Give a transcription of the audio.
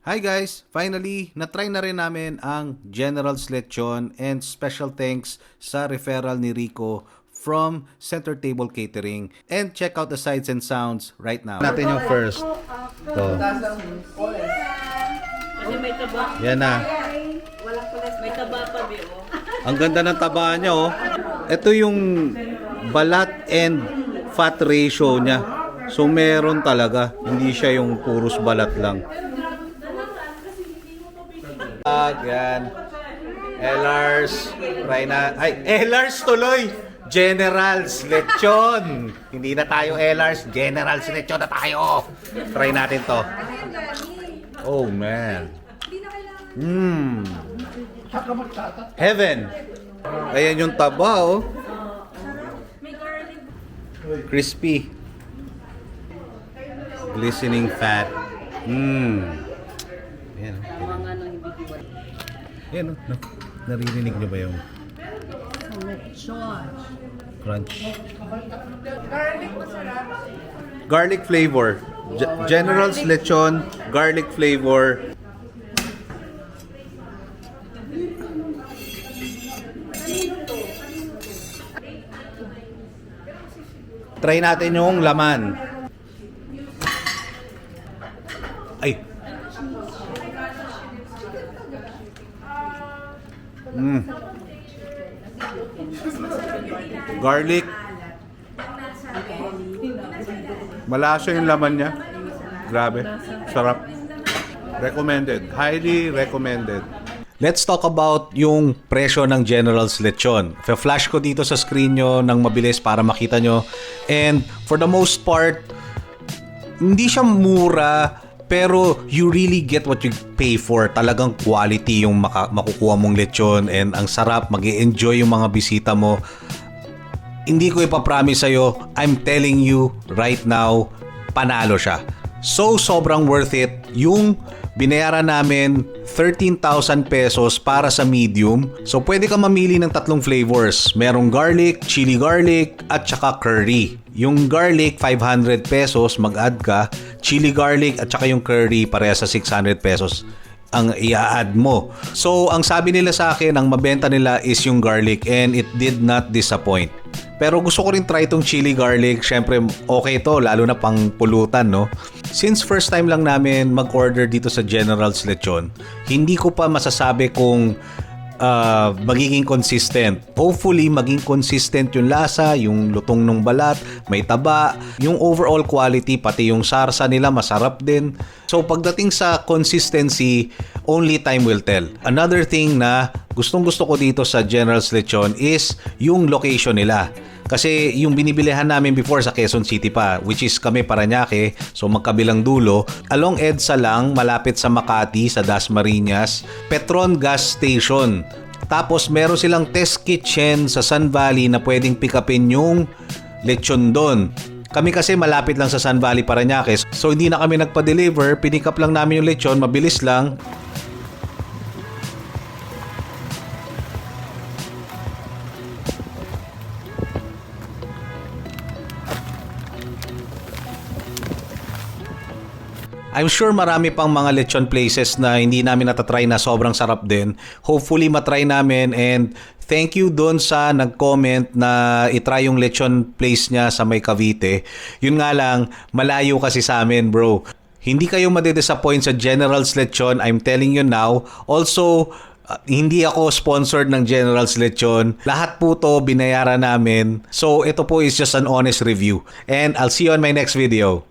Hi guys! Finally, na-try na rin namin ang General's Lechon and special thanks sa referral ni Rico from Center Table Catering. And check out the sights and sounds right now. Natin yung first. To. Kasi may taba. Yan na. May taba pa, Beo. Ang ganda ng taba niya oh. Ito yung balat and fat ratio niya. So meron talaga. Hindi siya yung puros balat lang. Yan. Elars. Try na. Ay, Elars tuloy! General's Lechon. Hindi na tayo Elars. General's Lechon na tayo. Try natin to. Oh, man. Heaven. Ayan yung taba, oh. Crispy. Glistening fat. Ayan, oh. Ayan, oh. Naririnig nyo ba yung crunch? Garlic flavor. General's Lechon, garlic flavor. Try natin yung laman. Ay. Garlic. Malasa yung laman niya. Grabe. Sarap. Recommended. Highly recommended. Let's talk about yung presyo ng General's Lechon. Flash ko dito sa screen nyo ng mabilis para makita nyo. And for the most part, hindi siya mura, pero you really get what you pay for. Talagang quality yung makukuha mong lechon and ang sarap, mag-i-enjoy yung mga bisita mo. Hindi ko ipapromise sa'yo, I'm telling you right now, panalo siya. So, sobrang worth it. Yung binayaran namin 13,000 pesos para sa medium. So, pwede ka mamili ng tatlong flavors. Merong garlic, chili garlic, at saka curry. Yung garlic, 500 pesos, mag-add ka. Chili garlic at saka yung curry, pareha sa 600 pesos ang i-add mo. So, ang sabi nila sa akin, ang mabenta nila is yung garlic and it did not disappoint. Pero gusto ko rin try itong chili garlic. Syempre, okay to, lalo na pang pulutan, no? Since first time lang namin mag-order dito sa General's Lechon, hindi ko pa masasabi kung magiging consistent. Hopefully, maging consistent yung lasa, yung lutong ng balat, may taba, yung overall quality, pati yung sarsa nila, masarap din. So, pagdating sa consistency, only time will tell. Another thing na gustong-gusto ko dito sa General's Lechon is yung location nila. Kasi yung binibilihan namin before sa Quezon City pa, which is kami Parañaque, so magkabilang dulo, along EDSA lang, malapit sa Makati, sa Dasmariñas, Petron Gas Station. Tapos meron silang test kitchen sa Sun Valley na pwedeng pick upin yung lechon doon. Kami kasi malapit lang sa Sun Valley, Parañaque, so hindi na kami nagpa-deliver, pinick up lang namin yung lechon, mabilis lang. I'm sure marami pang mga lechon places na hindi namin natatry na sobrang sarap din. Hopefully matry namin and thank you doon sa nag-comment na itry yung lechon place niya sa may Cavite. Yun nga lang, malayo kasi sa amin bro. Hindi kayo madidisappoint sa General's Lechon, I'm telling you now. Also, hindi ako sponsored ng General's Lechon. Lahat po to binayaran namin. So ito po is just an honest review. And I'll see you on my next video.